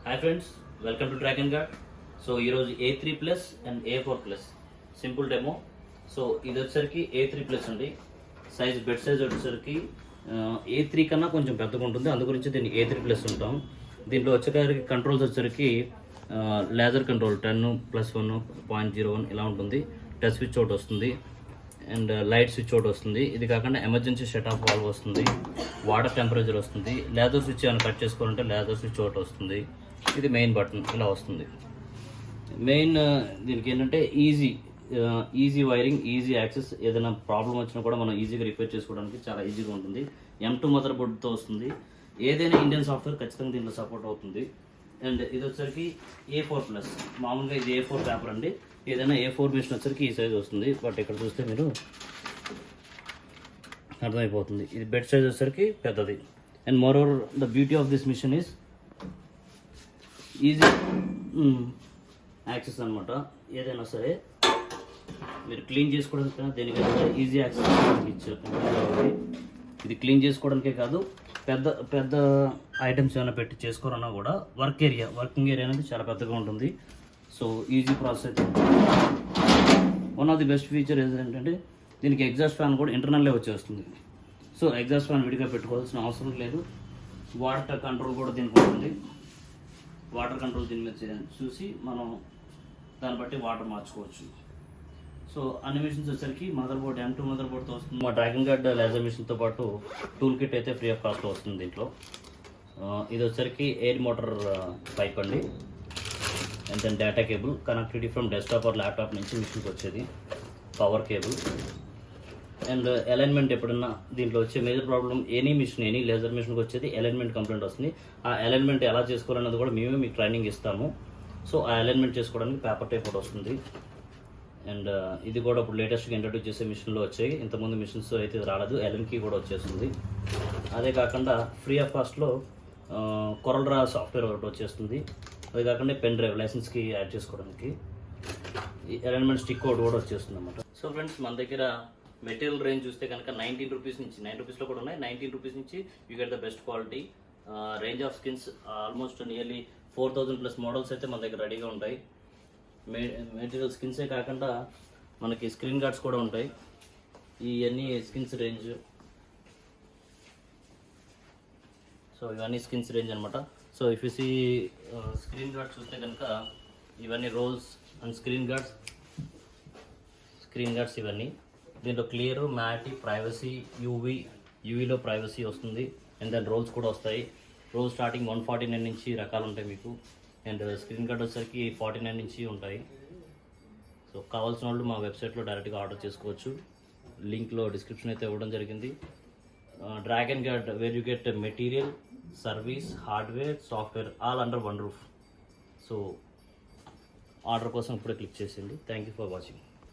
Hi friends, welcome to Dragon Guard. So ఈరోజు A3 plus and A4 plus simple demo. So ఇది వచ్చేసరికి A3 plus అండి. Size bed size వచ్చేసరికి A3 కన్నా కొంచెం పెద్దగా ఉంటుంది, అందు గురించి దీన్ని A3 ప్లస్ ఉంటాం. దీంట్లో వచ్చేసరికి కంట్రోల్స్ వచ్చేసరికి లేజర్ కంట్రోల్ 10+1.01 ఇలా ఉంటుంది. టచ్ స్విచ్ ఒకటి వస్తుంది అండ్ లైట్ స్విచ్ ఒకటి వస్తుంది. ఇది కాకుండా ఎమర్జెన్సీ షట్ ఆఫ్ వాల్వ్ వస్తుంది, వాటర్ టెంపరేచర్ వస్తుంది, లేజర్ స్విచ్ ఏమైనా కట్ చేసుకోవాలంటే లేజర్ స్విచ్ ఒకటి వస్తుంది. ఇది మెయిన్ బటన్ ఇలా వస్తుంది. మెయిన్ దీనికి ఏంటంటే ఈజీ వైరింగ్, ఈజీ యాక్సెస్. ఏదైనా ప్రాబ్లం వచ్చినా కూడా మనం ఈజీగా రిపేర్ చేసుకోవడానికి చాలా ఈజీగా ఉంటుంది. M2 మదర్ బోర్డ్తో వస్తుంది. ఏదైనా ఇండియన్ సాఫ్ట్వేర్ ఖచ్చితంగా దీంట్లో సపోర్ట్ అవుతుంది. అండ్ ఇది వచ్చేసరికి A4 ప్లస్. మామూలుగా ఇది A4 పేపర్ అండి. ఏదైనా A4 మిషన్ వచ్చేసరికి ఈ సైజ్ వస్తుంది, బట్ ఇక్కడ చూస్తే మీరు అర్థమైపోతుంది. ఇది బెడ్ సైజ్ వచ్చేసరికి పెద్దది. And moreover the beauty of this machine is easy access అనమాట. ఏదైనా సరే మీరు క్లీన్ చేసుకోవడానికి దేనికైనా ఈజీ యాక్సెస్ ఇచ్చారు. ఇది క్లీన్ చేసుకోవడానికే కాదు, పెద్ద ఐటమ్స్ ఏమైనా పెట్టి చేసుకోవాలన్నా కూడా వర్కింగ్ ఏరియా అనేది చాలా పెద్దగా ఉంటుంది. సో ఈజీ ప్రాసెస్ అయితే. One of the best feature ఏంటంటే దీనికి ఎగ్జాస్ట్ ఫ్యాన్ కూడా ఇంటర్నల్లే వచ్చేస్తుంది. సో ఎగ్జాస్ట్ ఫ్యాన్ విడిగా పెట్టుకోవాల్సిన అవసరం లేదు. వాటర్ కంట్రోల్ కూడా దీనికి ఉంటుంది. వాటర్ కంట్రోల్ దీని మీద చూసి మనం దాన్ని బట్టి వాటర్ మార్చుకోవచ్చు. సో అన్ని మిషన్స్ వచ్చేసరికి మదర్ బోర్డ్ M2 మదర్ బోర్డ్తో వస్తుంది. మా డ్రాగన్ గార్డ్ లేజర్ మిషన్తో పాటు టూల్ కిట్ అయితే ఫ్రీ ఆఫ్ కాస్ట్లో వస్తుంది దీంట్లో. ఇది వచ్చేసరికి ఎయిర్ మోటార్ పైప్ అండి. And then data cable, connectivity from desktop or laptop నుంచి మిషన్కి వచ్చేది, పవర్ కేబుల్. అండ్ అలైన్మెంట్ ఎప్పుడన్నా దీంట్లో వచ్చే మేజర్ ప్రాబ్లం ఎనీ లేజర్ మిషన్కి వచ్చేది అలైన్మెంట్ కంప్లైంట్ వస్తుంది. ఆ అలైన్మెంట్ ఎలా చేసుకోవాలన్నది కూడా మేమే మీకు ట్రైనింగ్ ఇస్తాము. సో ఆ అలైన్మెంట్ చేసుకోవడానికి పేపర్ టైప్ ఒకటి వస్తుంది. అండ్ ఇది కూడా ఇప్పుడు లేటెస్ట్గా ఇంట్రడ్యూస్ చేసే మిషన్లో వచ్చాయి. ఇంతకుముందు మిషన్స్ అయితే ఇది రాలేదు, ఎల్ఎన్కి కూడా వచ్చేస్తుంది. అదే కాకుండా ఫ్రీ ఆఫ్ కాస్ట్లో కొరల్డ్రా సాఫ్ట్వేర్ ఒకటి వచ్చేస్తుంది. అది కాకుండా పెన్ డ్రైవ్ లైసెన్స్కి యాడ్ చేసుకోవడానికి ఈ అలైన్మెంట్ స్టిక్ ఒకటి కూడా వచ్చేస్తుంది అనమాట. సో ఫ్రెండ్స్, మన దగ్గర మెటీరియల్ రేంజ్ చూస్తే కనుక 19 రూపీస్ నుంచి, 9 రూపీస్లో కూడా ఉన్నాయి. 19 రూపీస్ నుంచి you get the best quality. Range of skins almost nearly 4000 plus models అయితే మన దగ్గర రెడీగా ఉంటాయి. మెటీరియల్ స్కిన్సే కాకుండా మనకి స్క్రీన్ గార్డ్స్ కూడా ఉంటాయి. ఇవన్నీ స్కిన్స్ రేంజ్. సో ఇవన్నీ స్కిన్స్ రేంజ్ అనమాట. So if you see screen guards చూస్తే కనుక ఇవన్నీ రోల్స్ అండ్ స్క్రీన్ గార్డ్స్ ఇవన్నీ. దీంట్లో క్లియర్, మ్యాట్, ప్రైవసీ, యూవీలో ప్రైవసీ వస్తుంది. అండ్ దెన్ రోల్స్ కూడా వస్తాయి. రోల్ స్టార్టింగ్ 149 నుంచి రకాలు ఉంటాయి మీకు. అండ్ స్క్రీన్ గార్డ్ వచ్చేసరికి 49 నుంచి ఉంటాయి. సో కావాల్సిన వాళ్ళు మా వెబ్సైట్లో డైరెక్ట్గా ఆర్డర్ చేసుకోవచ్చు. లింక్లో డిస్క్రిప్షన్ అయితే ఇవ్వడం జరిగింది. Dragon Guard where you get material, service, hardware, software all under one roof. So order కోసం ఇప్పుడే క్లిక్ చేసేయండి. Thank you for watching.